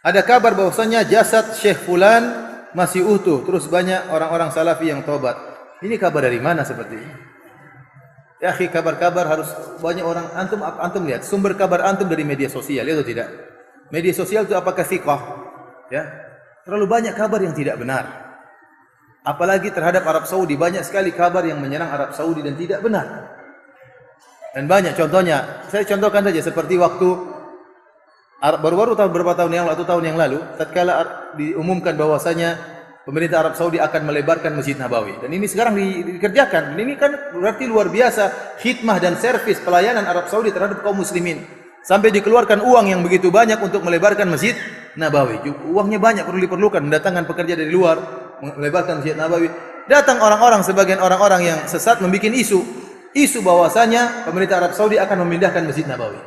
Ada kabar bahwasanya jasad Syekh Fulan masih utuh. Terus banyak orang-orang salafi yang tobat. Ini kabar dari mana seperti ini? Ya akhi, kabar-kabar harus banyak orang. Antum lihat sumber kabar antum dari media sosial, ya atau tidak? Media sosial itu apakah thiqah? Ya, terlalu banyak kabar yang tidak benar. Apalagi terhadap Arab Saudi, banyak sekali kabar yang menyerang Arab Saudi dan tidak benar. Dan banyak contohnya. Saya contohkan saja seperti waktu baru-baru beberapa tahun yang lalu, 1 tahun yang lalu, tatkala diumumkan bahwasanya pemerintah Arab Saudi akan melebarkan Masjid Nabawi. Dan ini sekarang dikerjakan. Dan ini kan berarti luar biasa khidmah dan servis pelayanan Arab Saudi terhadap kaum muslimin. Sampai dikeluarkan uang yang begitu banyak untuk melebarkan Masjid Nabawi. Uangnya banyak, perlu diperlukan. Mendatangkan pekerja dari luar, melebarkan Masjid Nabawi. Datang orang-orang, sebagian orang-orang yang sesat membuat isu bahwasanya pemerintah Arab Saudi akan memindahkan Masjid Nabawi.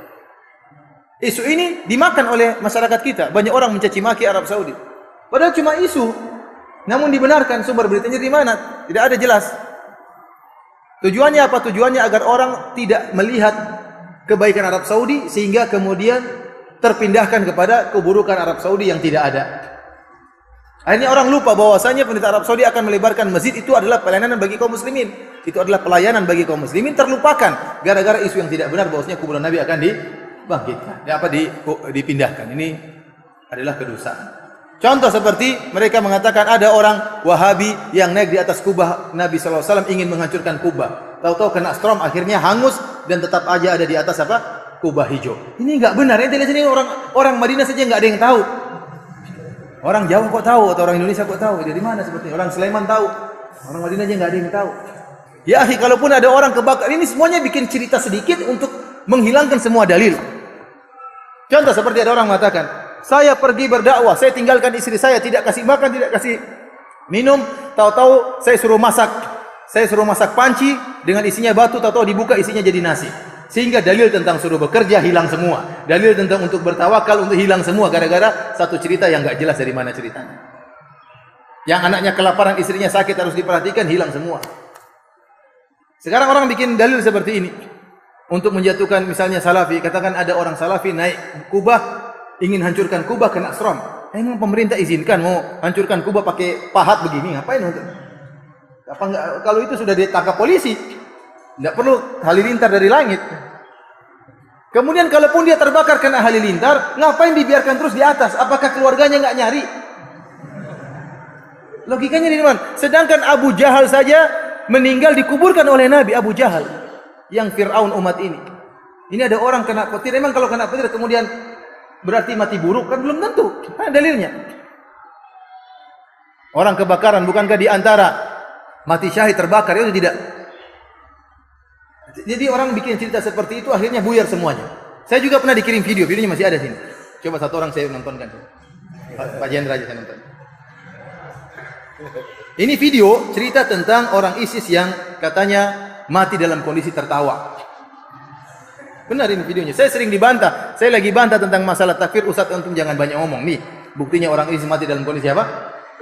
Isu ini dimakan oleh masyarakat kita. Banyak orang mencaci maki Arab Saudi. Padahal cuma isu. Namun dibenarkan, sumber beritanya di mana? Tidak ada jelas. Tujuannya apa? Tujuannya agar orang tidak melihat kebaikan Arab Saudi sehingga kemudian terpindahkan kepada keburukan Arab Saudi yang tidak ada. Akhirnya orang lupa bahwasanya pemerintah Arab Saudi akan melebarkan masjid, itu adalah pelayanan bagi kaum muslimin. Itu adalah pelayanan bagi kaum muslimin, terlupakan gara-gara isu yang tidak benar bahwasanya kuburan Nabi akan dibangkitkan. Dipindahkan. Ini adalah kedustaan. Contoh seperti mereka mengatakan ada orang Wahabi yang naik di atas kubah Nabi SAW ingin menghancurkan kubah. Tahu-tahu kena storm, akhirnya hangus dan tetap aja ada di atas apa? Kubah hijau. Ini enggak benar. Ente lihat sini orang Madinah saja enggak ada yang tahu. Orang Jawa kok tahu atau orang Indonesia kok tahu? Dari mana seperti orang Sleman tahu. Orang Madinah aja enggak ada yang tahu. Ya akhi, kalaupun ada orang kebakar, ini semuanya bikin cerita sedikit untuk menghilangkan semua dalil. Contoh seperti ada orang mengatakan, saya pergi berdakwah, saya tinggalkan istri saya, tidak kasih makan, tidak kasih minum, tahu-tahu saya suruh masak panci dengan isinya batu, tahu-tahu dibuka isinya jadi nasi. Sehingga dalil tentang suruh bekerja hilang semua. Dalil tentang untuk bertawakal untuk hilang semua gara-gara satu cerita yang enggak jelas dari mana ceritanya. Yang anaknya kelaparan, istrinya sakit harus diperhatikan, hilang semua. Sekarang orang bikin dalil seperti ini untuk menjatuhkan misalnya salafi, katakan ada orang salafi naik kubah ingin hancurkan kubah kena storm. Emang pemerintah izinkan mau hancurkan kubah pakai pahat begini? Ngapain untuk? Apa enggak, kalau itu sudah ditangkap polisi, enggak perlu halilintar dari langit. Kemudian kalaupun dia terbakar kena halilintar, ngapain dibiarkan terus di atas? Apakah keluarganya enggak nyari? Logikanya di mana? Sedangkan Abu Jahal saja meninggal dikuburkan oleh Nabi. Abu Jahal yang Fir'aun umat ini. Ini ada orang kena petir. Emang kalau kena petir kemudian berarti mati buruk? Kan belum tentu. Mana dalilnya? Orang kebakaran bukankah di antara mati syahid terbakar itu tidak? Jadi orang bikin cerita seperti itu akhirnya buyar semuanya. Saya juga pernah dikirim videonya masih ada sini. Coba satu orang saya nontonkan. Pak Jendra aja saya nonton. Ini video cerita tentang orang ISIS yang katanya mati dalam kondisi tertawa. Benar ini videonya. Saya sering dibantah. Saya lagi bantah tentang masalah takfir. Ustaz antum jangan banyak ngomong. Nih, buktinya orang ISIS mati dalam kondisi apa?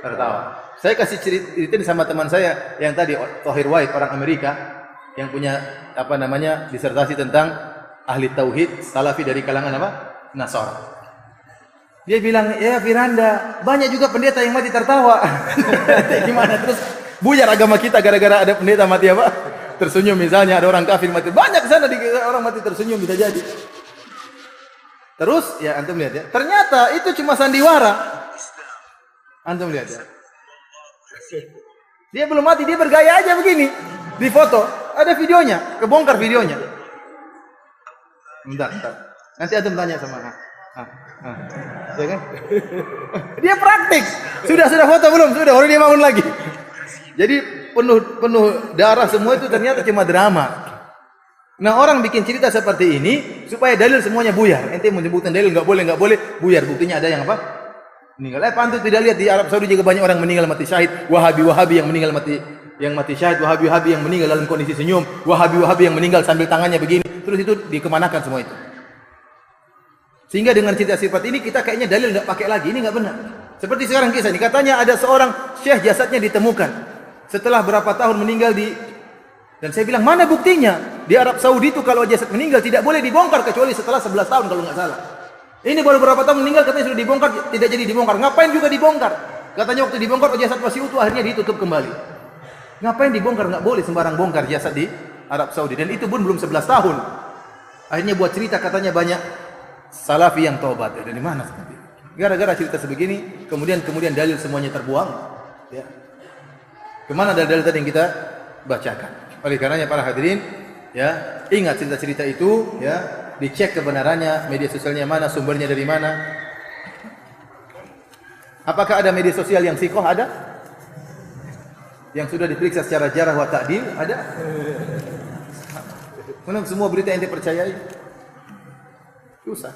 Tertawa. Saya kasih cerita sama teman saya yang tadi Thohir White, orang Amerika yang punya disertasi tentang ahli tauhid salafi dari kalangan apa? Nasara. Dia bilang, "Ya Firanda, banyak juga pendeta yang mati tertawa." Gimana terus buyar agama kita gara-gara ada pendeta mati apa? Tersenyum, misalnya ada orang kafir mati. Banyak sana orang mati tersenyum, bisa jadi. Terus ya antum lihat ya. Ternyata itu cuma sandiwara. Antum lihat ya. Dia belum mati, dia bergaya aja begini. Di foto. Ada videonya, kebongkar videonya. Bentar. Nanti antum tanya sama ya kan? Dia praktik. Sudah foto belum? Sudah, baru dia bangun lagi. Jadi penuh darah semua itu ternyata cuma drama. Nah, orang bikin cerita seperti ini supaya dalil semuanya buyar. Ente menyebutkan dalil enggak boleh, buyar. Buktinya ada yang apa? Meninggal. Pantu tidak lihat di Arab Saudi juga banyak orang meninggal mati syahid. Wahabi yang meninggal mati syahid, Wahabi yang meninggal dalam kondisi senyum, Wahabi yang meninggal sambil tangannya begini. Terus itu dikemanakan semua itu. Sehingga dengan cerita seperti ini kita kayaknya dalil enggak pakai lagi. Ini enggak benar. Seperti sekarang kisah ini, katanya ada seorang syekh jasadnya ditemukan setelah berapa tahun meninggal dan saya bilang, mana buktinya? Di Arab Saudi itu kalau jasad meninggal tidak boleh dibongkar kecuali setelah 11 tahun kalau enggak salah. Ini baru berapa tahun meninggal katanya sudah dibongkar, tidak jadi dibongkar. Ngapain juga dibongkar? Katanya waktu dibongkar jasad masih utuh, akhirnya ditutup kembali. Ngapain dibongkar? Enggak boleh sembarang bongkar jasad di Arab Saudi. Dan itu pun belum 11 tahun. Akhirnya buat cerita katanya banyak salafi yang taubat. Ya, dari mana seperti itu? Gara-gara cerita sebegini, kemudian dalil semuanya terbuang. Ya. Kemana dalil tadi yang kita bacakan? Oleh karenanya para hadirin, ya, ingat cerita-cerita itu, ya, dicek kebenarannya, media sosialnya mana, sumbernya dari mana. Apakah ada media sosial yang sikoh? Ada? Yang sudah diperiksa secara jarah wa ta'dil? Ada? Mana semua berita yang dipercayai? Susah.